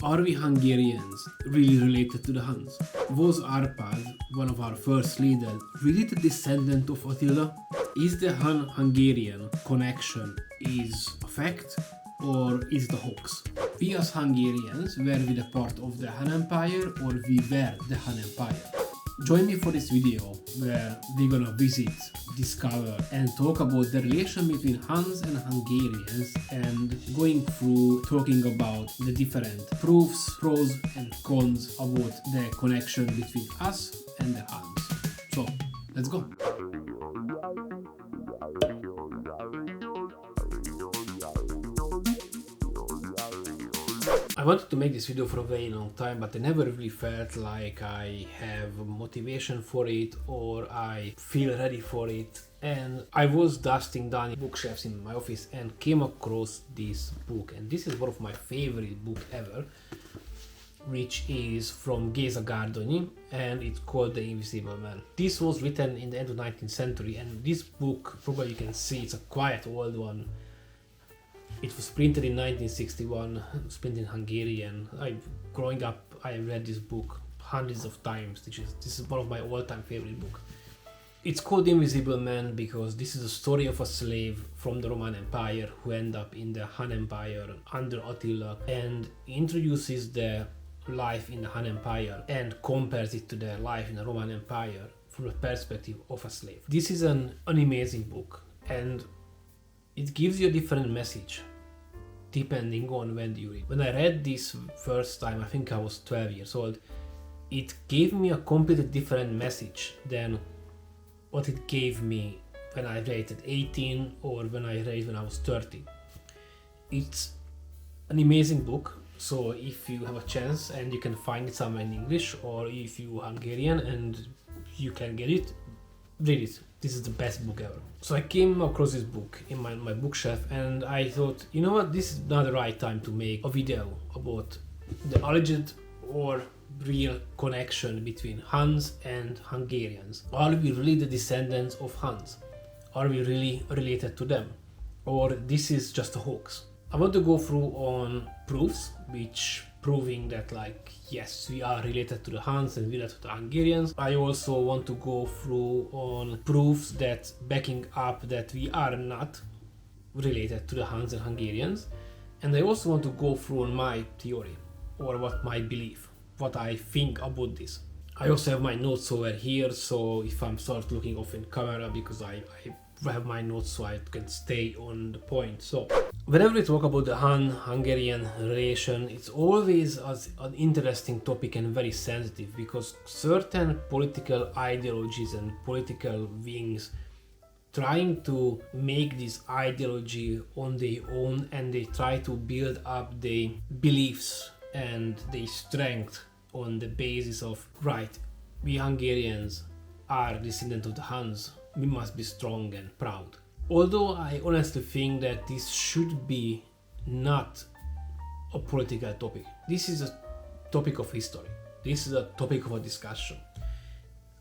Are we Hungarians really related to the Huns? Was Arpad, one of our first leaders, really the descendant of Attila? Is the Hun-Hungarian connection is a fact or is it a hoax? We as Hungarians, were we the part of the Hun Empire or we were the Hun Empire? Join me for this video where we're gonna visit, discover and talk about the relation between Huns and Hungarians and going through talking about the different proofs, pros and cons about the connection between us and the Huns. So, let's go! I wanted to make this video for a very long time, but I never really felt like I have motivation for it or I feel ready for it. And I was dusting down bookshelves in my office and came across this book. And this is one of my favorite books ever, which is from Géza Gárdonyi, and it's called The Invisible Man. This was written in the end of the 19th century, and this book, probably you can see, it's a quite old one. It was printed in 1961, printed in Hungarian. Growing up, I read this book hundreds of times. This is one of my all-time favorite books. It's called The Invisible Man because this is a story of a slave from the Roman Empire who ended up in the Hun Empire under Attila and introduces the life in the Hun Empire and compares it to the life in the Roman Empire from the perspective of a slave. This is an amazing book and it gives you a different message depending on when you read. When I read this first time, I think I was 12 years old, it gave me a completely different message than what it gave me when I read at 18 or when I read when I was 30. It's an amazing book, so if you have a chance and you can find it somewhere in English, or if you're Hungarian and you can get it, read it. This is the best book ever. So I came across this book in my bookshelf and I thought, you know what, this is not the right time to make a video about the alleged or real connection between Huns and Hungarians. Are we really the descendants of Huns? Are we really related to them? Or this is just a hoax? I want to go through on proofs which proving that yes, we are related to the Huns and related to the Hungarians. I also want to go through on proofs that backing up that we are not related to the Huns and Hungarians. And I also want to go through on my theory or what my belief, what I think about this. I also have my notes over here, so if I'm sort looking off in camera because I have my notes so I can stay on the point. So whenever we talk about the Hun-Hungarian relation, it's always an interesting topic and very sensitive because certain political ideologies and political wings trying to make this ideology on their own and they try to build up their beliefs and their strength on the basis of, right, we Hungarians are descendants of the Huns, we must be strong and proud. Although I honestly think that this should be not a political topic. This is a topic of history. This is a topic of a discussion.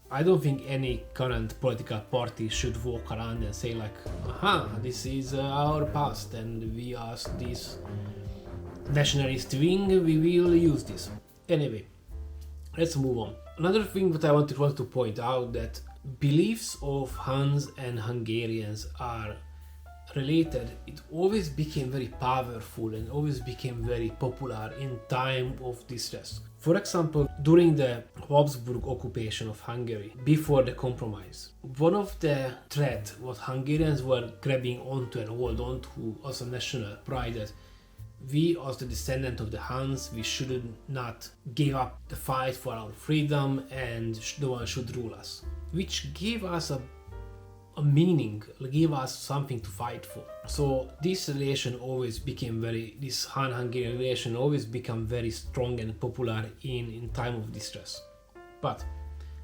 I don't think any current political party should walk around and say aha, this is our past and we as this nationalist wing, we will use this. Anyway, let's move on. Another thing that I want to point out that beliefs of Huns and Hungarians are related. It always became very powerful and always became very popular in time of distress. For example, during the Habsburg occupation of Hungary, before the compromise, one of the threats what Hungarians were grabbing onto and hold on to as a national pride that we as the descendant of the Huns, we should not give up the fight for our freedom and no one should rule us. Which gave us a meaning, gave us something to fight for. So this relation always became this Hun-Hungarian relation always became very strong and popular in time of distress. But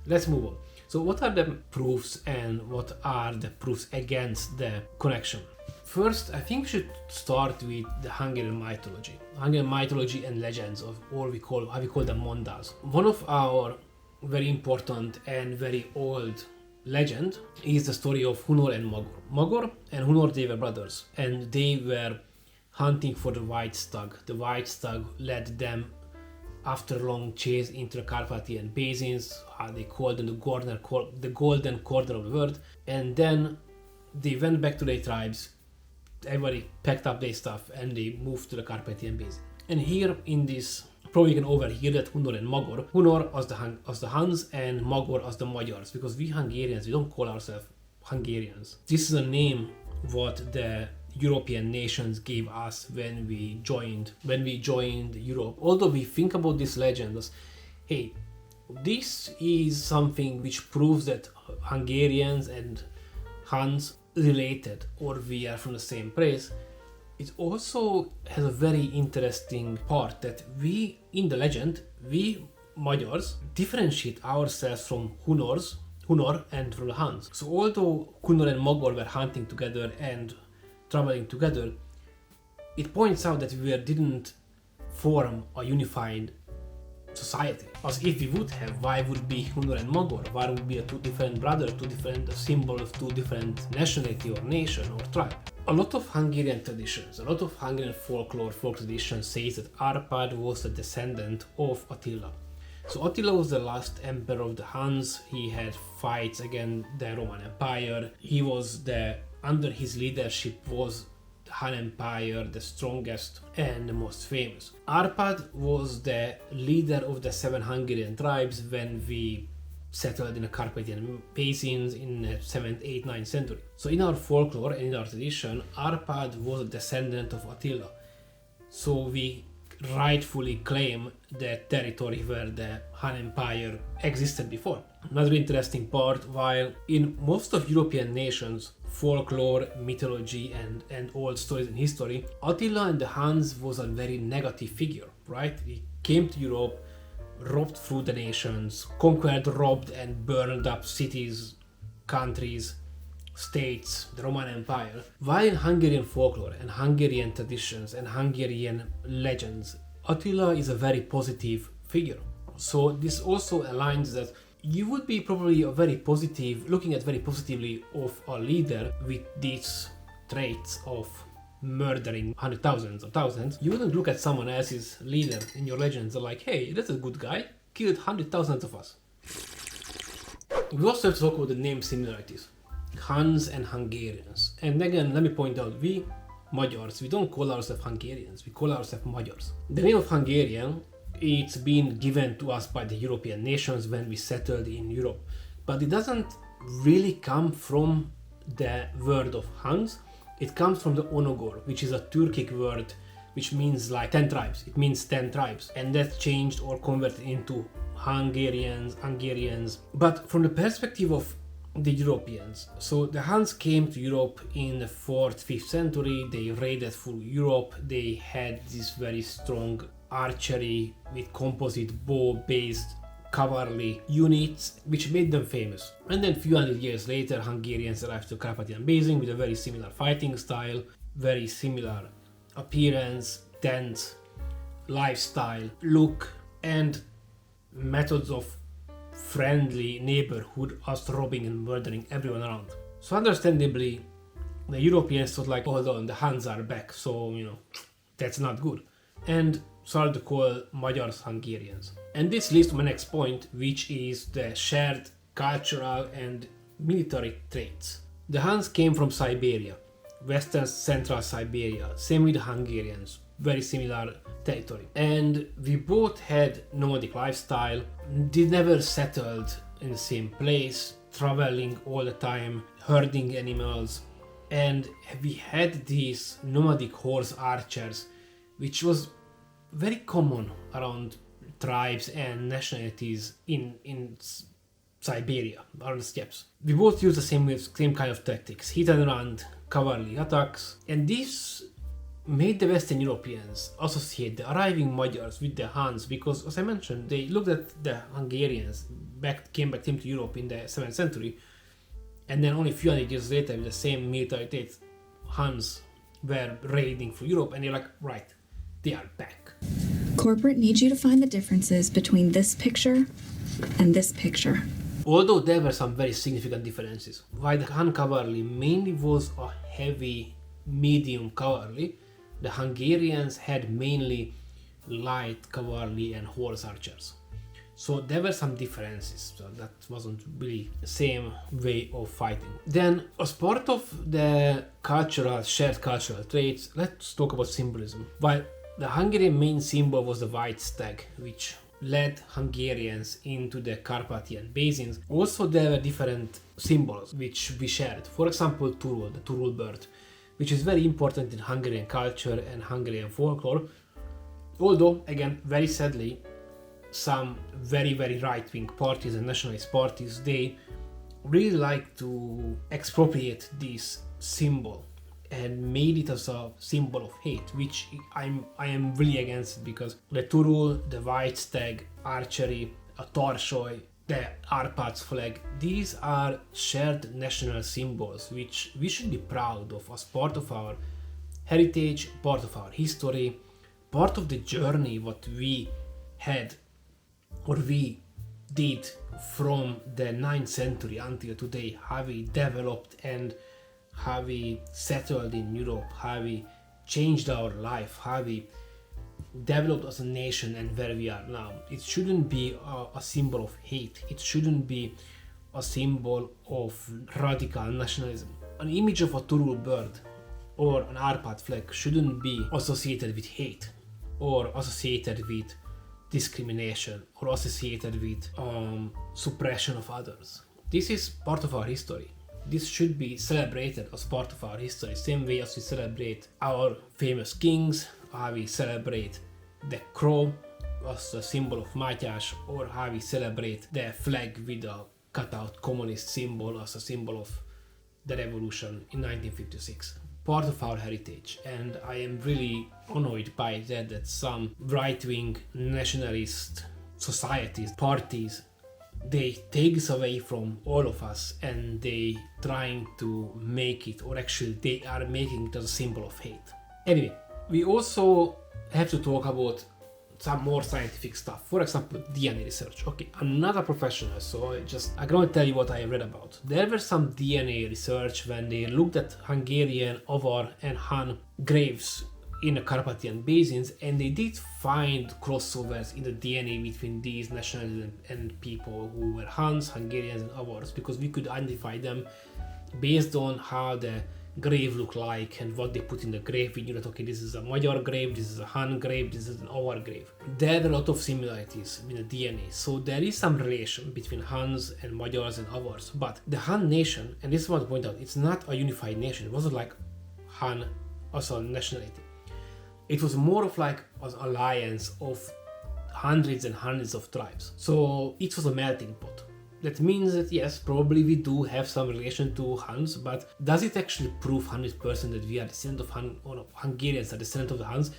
let's move on. So what are the proofs and what are the proofs against the connection? First, I think we should start with the Hungarian mythology. Hungarian mythology and legends of how we call them Mondás. One of our very important and very old legend is the story of Hunor and Magor. Magor and Hunor, they were brothers and they were hunting for the white stag. The white stag led them after a long chase into the Carpathian basins, they called them the golden corner of the world, and then they went back to their tribes. Everybody packed up their stuff and they moved to the Carpathian Basin. And here in this, probably you can overhear that Hunor and Magor. Hunor as the Huns and Magor as the Magyars, because we Hungarians, we don't call ourselves Hungarians. This is a name what the European nations gave us when we joined Europe. Although we think about this legend as, hey, this is something which proves that Hungarians and Huns related, or we are from the same place. It also has a very interesting part that we, in the legend, we Magyars differentiate ourselves from Hunor and from the Huns. So although Hunor and Magor were hunting together and traveling together, it points out that we didn't form a unified society. As if we would have, why would be Hunor and Magor? Why would be two different brothers, two different symbols of two different nationality or nation or tribe? A lot of Hungarian traditions, a lot of Hungarian folk traditions says that Arpad was a descendant of Attila. So Attila was the last emperor of the Huns. He had fights against the Roman Empire. Under his leadership was the Hun Empire, the strongest and the most famous. Arpad was the leader of the 7 Hungarian tribes when we settled in the Carpathian basins in the 7th, 8th, 9th century. So in our folklore and in our tradition, Arpad was a descendant of Attila. So we rightfully claim the territory where the Hun Empire existed before. Another interesting part, while in most of European nations, folklore, mythology and old stories and history, Attila and the Huns was a very negative figure, right? He came to Europe, robbed through the nations, conquered, robbed and burned up cities, countries, states, the Roman Empire. While in Hungarian folklore and Hungarian traditions and Hungarian legends, Attila is a very positive figure. So this also aligns that you would be probably looking at very positively of a leader with these traits of murdering hundreds of thousands. You wouldn't look at someone else's leader in your legends and like, hey, that's a good guy, killed hundreds of thousands of us. We also have to talk about the name similarities. Huns and Hungarians. And again, let me point out, we Magyars, we don't call ourselves Hungarians, we call ourselves Magyars. The name of Hungarian, it's been given to us by the European nations when we settled in Europe. But it doesn't really come from the word of Huns, it comes from the Onogor, which is a Turkic word which means like 10 tribes. It means 10 tribes. And that's changed or converted into Hungarians. But from the perspective of the Europeans, so the Huns came to Europe in the 4th, 5th century, they raided through Europe, they had this very strong archery with composite bow-based cavalry units, which made them famous. And then a few hundred years later, Hungarians arrived to Carpathian Basin with a very similar fighting style, very similar appearance, tent, lifestyle, look, and methods of friendly neighborhood as robbing and murdering everyone around. So understandably, the Europeans thought like, hold on, the Huns are back, so that's not good. And started to call Magyars Hungarians. And this leads to my next point, which is the shared cultural and military traits. The Huns came from Siberia, Western Central Siberia, same with the Hungarians, very similar territory. And we both had nomadic lifestyle, they never settled in the same place, traveling all the time, herding animals, and we had these nomadic horse archers, which was very common around tribes and nationalities in Siberia, around the steppes. We both used the same kind of tactics, hit and run, cavalry attacks, and this made the Western Europeans associate the arriving Magyars with the Huns because, as I mentioned, they looked at the Hungarians, came back to Europe in the 7th century, and then only a few hundred years later, with the same military traits, Huns were raiding through Europe, and they're like, right, they are back. Corporate needs you to find the differences between this picture and this picture. Although there were some very significant differences. While the Hun cavalry mainly was a heavy, medium cavalry, the Hungarians had mainly light cavalry and horse archers. So there were some differences, so that wasn't really the same way of fighting. Then, as part of the shared cultural traits, let's talk about symbolism. While the Hungarian main symbol was the white stag, which led Hungarians into the Carpathian basins, also there were different symbols which we shared. For example, Turul, the Turul bird, which is very important in Hungarian culture and Hungarian folklore. Although, again, very sadly, some very right-wing parties and nationalist parties, they really like to expropriate this symbol and made it as a symbol of hate, which I am really against, because the Turul, the white stag, archery, a Tarsoly, the Arpats flag, these are shared national symbols which we should be proud of as part of our heritage, part of our history, part of the journey what we had or we did from the 9th century until today, how we developed and how we settled in Europe, how we changed our life, how we developed as a nation and where we are now. It shouldn't be a symbol of hate. It shouldn't be a symbol of radical nationalism. An image of a Turul bird or an Arpad flag shouldn't be associated with hate or associated with discrimination or associated with suppression of others. This is part of our history. This should be celebrated as part of our history, same way as we celebrate our famous kings, how we celebrate the crow as a symbol of Magyars, or how we celebrate the flag with a cutout communist symbol as a symbol of the revolution in 1956. Part of our heritage, and I am really annoyed by that some right-wing nationalist societies, parties, they take this away from all of us and they trying to make it, or actually they are making it as a symbol of hate. Anyway, we also have to talk about some more scientific stuff. For example, DNA research. Okay, I'm not a professional, so I'm gonna tell you what I read about. There were some DNA research when they looked at Hungarian, Avar and Hun graves in the Carpathian basins, and they did find crossovers in the DNA between these nationalities and people who were Huns, Hungarians and Avars, because we could identify them based on how the grave looked like and what they put in the grave. We knew that, okay, this is a Magyar grave, this is a Hun grave, this is an Avar grave. There are a lot of similarities in the DNA, so there is some relation between Huns and Magyars and Avars. But the Hun nation, and this is what I point out, it's not a unified nation. It wasn't like Hun as a nationality. It was more of like an alliance of hundreds and hundreds of tribes. So it was a melting pot. That means that yes, probably we do have some relation to Huns, but does it actually prove 100% that we are descendant of Hun, or Hungarians are descendant of the Huns?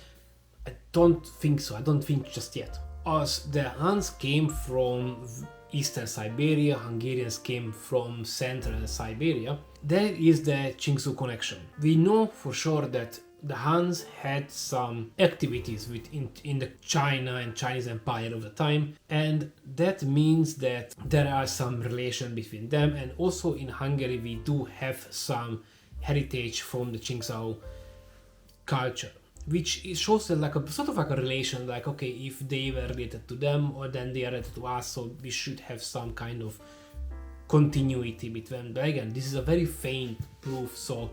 I don't think so. I don't think just yet. As the Huns came from Eastern Siberia, Hungarians came from Central Siberia, there is the Qingsu connection. We know for sure that the Huns had some activities in the China and Chinese Empire of the time, and that means that there are some relation between them, and also in Hungary we do have some heritage from the Qingsu culture, which shows that like a sort of like a relation, like okay, if they were related to them, or then they are related to us, so we should have some kind of continuity between them. But again, this is a very faint proof, so.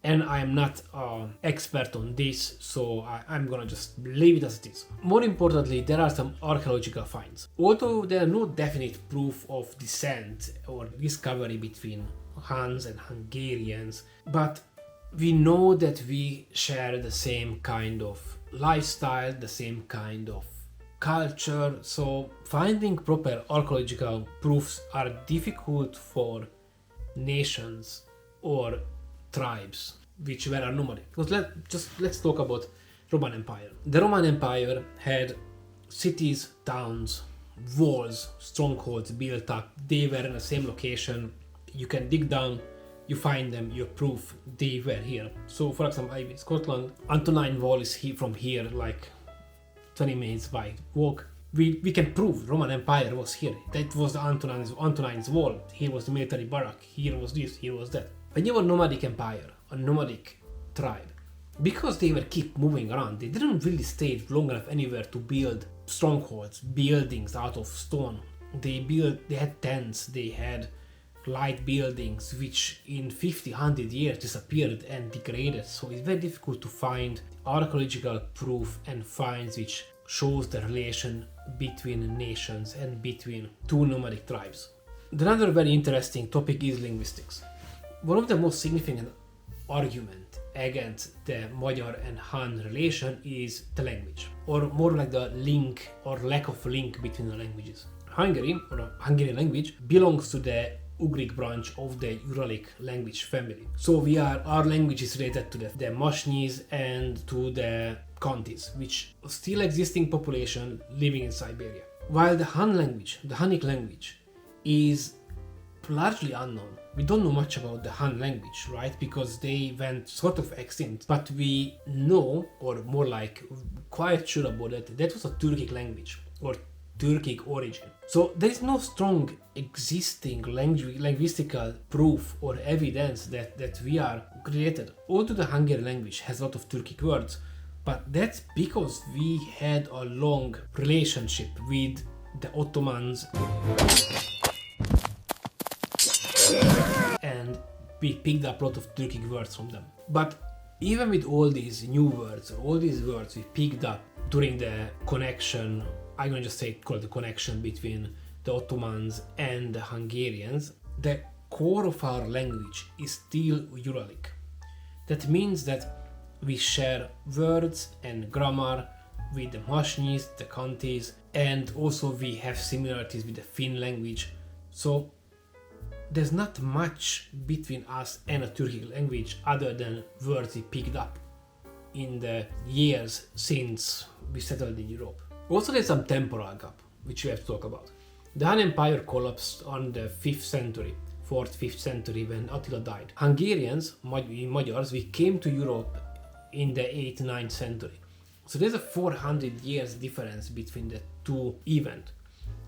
And I am not an expert on this, so I'm gonna just leave it as it is. More importantly, there are some archaeological finds. Although there are no definite proof of descent or discovery between Huns and Hungarians, but we know that we share the same kind of lifestyle, the same kind of culture, so finding proper archaeological proofs are difficult for nations or tribes which were nomadic. Because let's talk about Roman Empire. The Roman Empire had cities, towns, walls, strongholds built up. They were in the same location. You can dig down, you find them, you prove they were here. So for example, I'm in Scotland, Antonine Wall is from here, like 20 minutes by walk. We can prove Roman Empire was here. That was the Antonine's Wall. Here was the military barrack. Here was this, here was that. When you have a nomadic empire, a nomadic tribe, because they were keep moving around, they didn't really stay long enough anywhere to build strongholds, buildings out of stone. They had tents, they had light buildings, which in 50-100 years disappeared and degraded. So it's very difficult to find archaeological proof and finds which shows the relation between nations and between two nomadic tribes. Another very interesting topic is linguistics. One of the most significant arguments against the Magyar and Hun relation is the language, or more like the link or lack of link between the languages. Hungary, or the Hungarian language, belongs to the Ugric branch of the Uralic language family. So our language is related to the Magyars and to the Khantys, which still existing population living in Siberia. While the Hun language, the Hunnic language, is largely unknown. We don't know much about the Hun language, right? Because they went sort of extinct. But we know, or more like quite sure about it, that was a Turkic language, or Turkic origin. So there is no strong existing linguistical proof or evidence that we are created. Although the Hungarian language has a lot of Turkic words, but that's because we had a long relationship with the Ottomans and we picked up a lot of Turkic words from them. But even with all these new words, or all these words we picked up during the connection, I'm going to just call it the connection between the Ottomans and the Hungarians, the core of our language is still Uralic. That means that we share words and grammar with the Magyars, the Khantys, and also we have similarities with the Finn language. So there's not much between us and a Turkic language other than words we picked up in the years since we settled in Europe. Also, there's some temporal gap, which we have to talk about. The Han Empire collapsed on the 5th century, 4th, 5th century when Attila died. Hungarians, Magyars, we came to Europe in the 8th, 9th century. So there's a 400 years difference between the two events,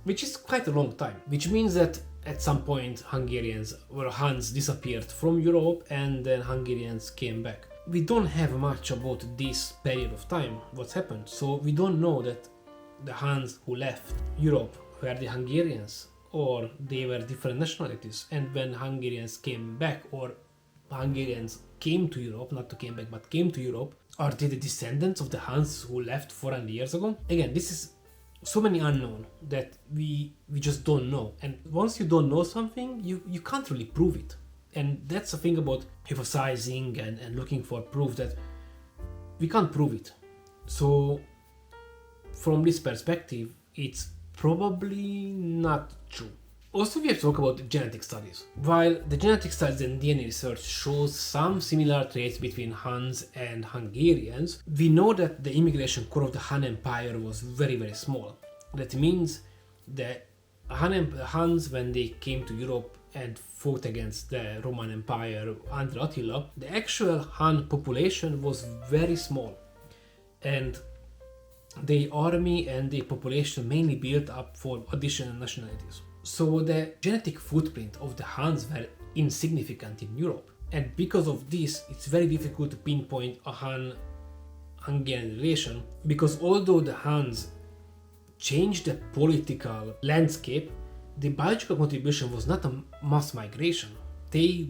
which is quite a long time, which means that at some point Hungarians or Huns disappeared from Europe and then Hungarians came back. We don't have much about this period of time, what's happened, so we don't know that the Huns who left Europe were the Hungarians or they were different nationalities, and when Hungarians came back, or Hungarians came to Europe, not to came back but came to Europe, are they the descendants of the Huns who left 400 years ago? Again, this is so many unknown that we just don't know, and once you don't know something, you can't really prove it. And that's the thing about hypothesizing and looking for proof, that we can't prove it. So from this perspective, it's probably not true. Also, we have to talk about genetic studies. While the genetic studies and DNA research shows some similar traits between Huns and Hungarians, we know that the immigration core of the Han Empire was very, very small. That means the Huns, when they came to Europe and fought against the Roman Empire under Attila, the actual Han population was very small. And the army and the population mainly built up for additional nationalities. So the genetic footprint of the Huns were insignificant in Europe. And because of this, it's very difficult to pinpoint a Han-Hungarian relation, because although the Huns changed the political landscape, the biological contribution was not a mass migration. The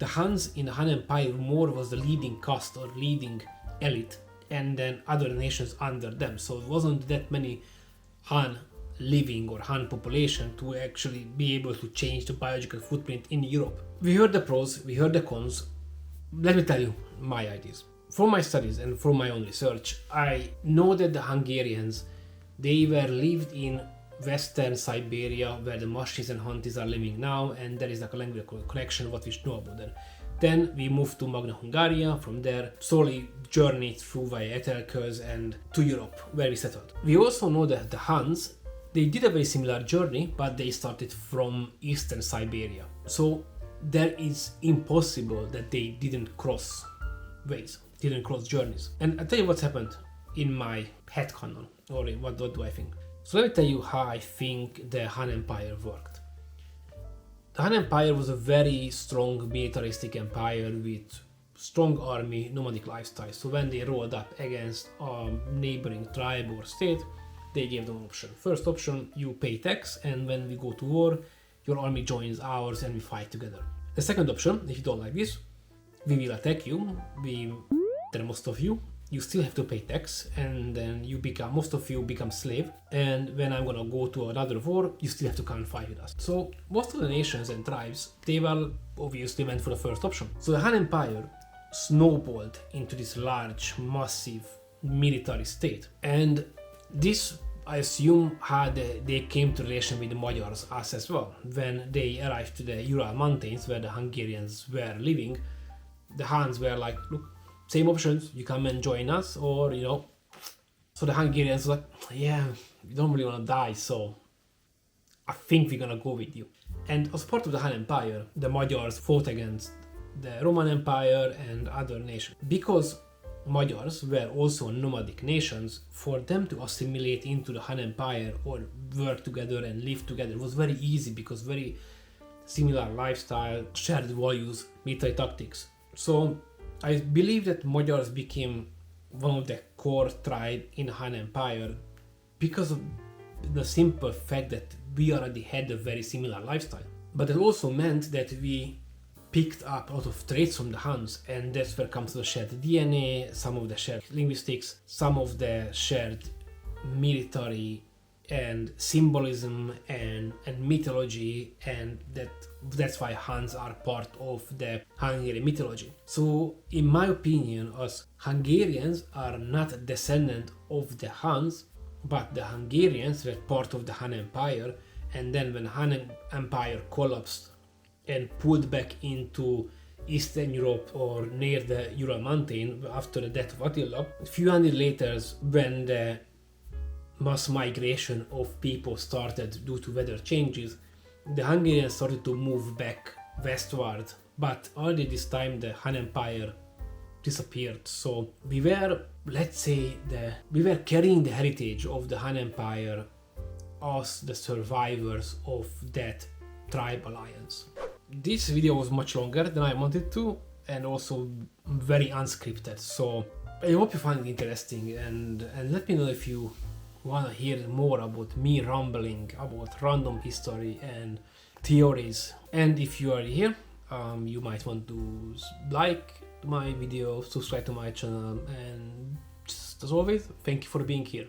Huns in the Han Empire more was the leading caste or leading elite, and then other nations under them. So it wasn't that many Han living or Han population to actually be able to change the biological footprint in Europe. We heard the pros, we heard the cons. Let me tell you my ideas. From my studies and from my own research, I know that the Hungarians, they were lived in Western Siberia, where the Magyars and Khantys are living now, and there is like a language connection, what we should know about them. Then we moved to Magna Hungaria, from there slowly journeyed through via Etelköz and to Europe, where we settled. We also know that the Huns, they did a very similar journey, but they started from Eastern Siberia. So there is impossible that they didn't cross ways, didn't cross journeys. And I'll tell you what's happened in my headcanon, or what do I think. So let me tell you how I think the Han Empire worked. The Han Empire was a very strong militaristic empire with strong army nomadic lifestyle. So when they rolled up against a neighboring tribe or state, they gave them an option. First option, you pay tax, and when we go to war, your army joins ours and we fight together. The second option, if you don't like this, we will attack you, most of you still have to pay tax, and then most of you become slave, and when I'm gonna go to another war, you still have to come and fight with us. So most of the nations and tribes, they obviously went for the first option. So the Han Empire snowballed into this large, massive military state, and this, I assume, they came to relation with the Magyars as well. When they arrived to the Ural Mountains where the Hungarians were living, the Huns were like, look, same options, you come and join us, or so the Hungarians were like, yeah, we don't really want to die, so I think we're gonna go with you. And as part of the Han Empire, the Magyars fought against the Roman Empire and other nations. Because Magyars were also nomadic nations, for them to assimilate into the Han Empire or work together and live together was very easy, because very similar lifestyle, shared values, military tactics. So I believe that Magyars became one of the core tribe in the Han Empire because of the simple fact that we already had a very similar lifestyle. But it also meant that we picked up a lot of traits from the Huns, and that's where comes the shared DNA, some of the shared linguistics, some of the shared military and symbolism and mythology, and that's why Huns are part of the Hungarian mythology. So in my opinion, us Hungarians are not descendant of the Huns, but the Hungarians were part of the Han Empire, and then when Han Empire collapsed and pulled back into Eastern Europe or near the Ural Mountain after the death of Attila, a few hundred later, when the mass migration of people started due to weather changes, the Hungarians started to move back westward, but already this time the Han Empire disappeared. So we were, we were carrying the heritage of the Han Empire as the survivors of that tribe alliance. This video was much longer than I wanted to, and also very unscripted, so I hope you find it interesting, and let me know if you want to hear more about me rambling about random history and theories. And if you are here, you might want to like my video, subscribe to my channel, and just as always, thank you for being here.